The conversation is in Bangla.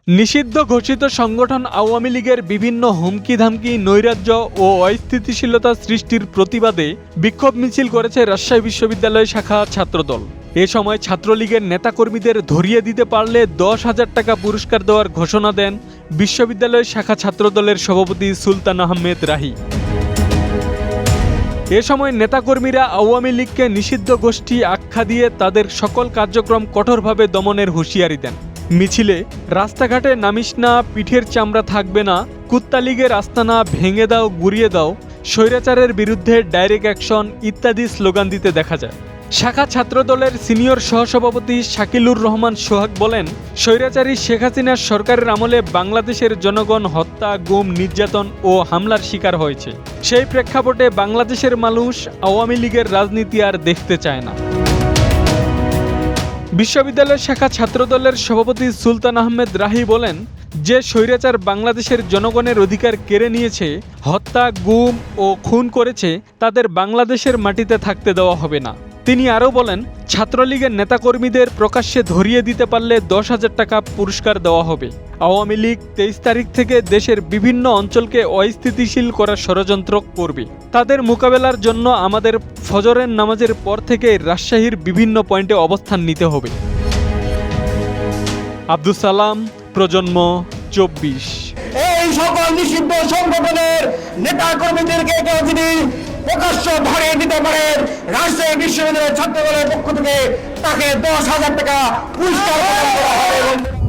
নিষিদ্ধ ঘোষিত সংগঠন আওয়ামী লীগের বিভিন্ন হুমকি-ধামকি, নৈরাজ্য ও অস্থিতিশীলতা সৃষ্টির প্রতিবাদে বিক্ষোভ মিছিল করেছে রাজশাহী বিশ্ববিদ্যালয় শাখা ছাত্রদল। এ সময় ছাত্রলীগের নেতাকর্মীদের ধরিয়ে দিতে পারলে 10,000 টাকা পুরস্কার দেওয়ার ঘোষণা দেন বিশ্ববিদ্যালয় শাখা ছাত্রদলের সভাপতি সুলতান আহমেদ রাহি। এ সময় নেতাকর্মীরা আওয়ামী লীগকে নিষিদ্ধ গোষ্ঠী আখ্যা দিয়ে তাদের সকল কার্যক্রম কঠোরভাবে দমনের হুঁশিয়ারি দেন। মিছিলে রাস্তাঘাটে নামিস না, পিঠের চামড়া থাকবে না, কুত্তা লীগের আস্তানা ভেঙে দাও, গুড়িয়ে দাও, স্বৈরাচারের বিরুদ্ধে ডাইরেক্ট অ্যাকশন ইত্যাদি স্লোগান দিতে দেখা যায়। শাখা ছাত্রদলের সিনিয়র সহসভাপতি শাকিলুর রহমান সোহাগ বলেন, স্বৈরাচারী শেখ হাসিনার সরকারের আমলে বাংলাদেশের জনগণ হত্যা, গুম, নির্যাতন ও হামলার শিকার হয়েছে। সেই প্রেক্ষাপটে বাংলাদেশের মানুষ আওয়ামী লীগের রাজনীতি আর দেখতে চায় না। বিশ্ববিদ্যালয় শাখা ছাত্রদলের সভাপতি সুলতান আহমেদ রাহি বলেন, যে স্বৈরাচার বাংলাদেশের জনগণের অধিকার কেড়ে নিয়েছে, হত্যা, গুম ও খুন করেছে, তাদের বাংলাদেশের মাটিতে থাকতে দেওয়া হবে না। তিনি আরও বলেন, ছাত্রলীগের নেতাকর্মীদের প্রকাশ্যে ধরিয়ে দিতে পারলে 10,000 টাকা পুরস্কার দেওয়া হবে। আওয়ামী লীগ 23 তারিখ থেকে দেশের বিভিন্ন অঞ্চলকে অস্থিতিশীল করার ষড়যন্ত্র করবে। তাদের মোকাবেলার জন্য আমাদের ফজরের নামাজের পর থেকে রাজশাহীর বিভিন্ন পয়েন্টে অবস্থান নিতে হবে। আব্দুল সালাম, প্রজন্ম 24। এই সকল নিষিদ্ধ সংগঠনের নেতা কর্মীদেরকে কেউ যদি প্রকাশ্য ধরিয়ে দিতে পারেন, রাজশাহী বিশ্ববিদ্যালয়ের ছাত্রদলের পক্ষ থেকে তাকে 10,000 টাকা পুরস্কার প্রদান করা হবে।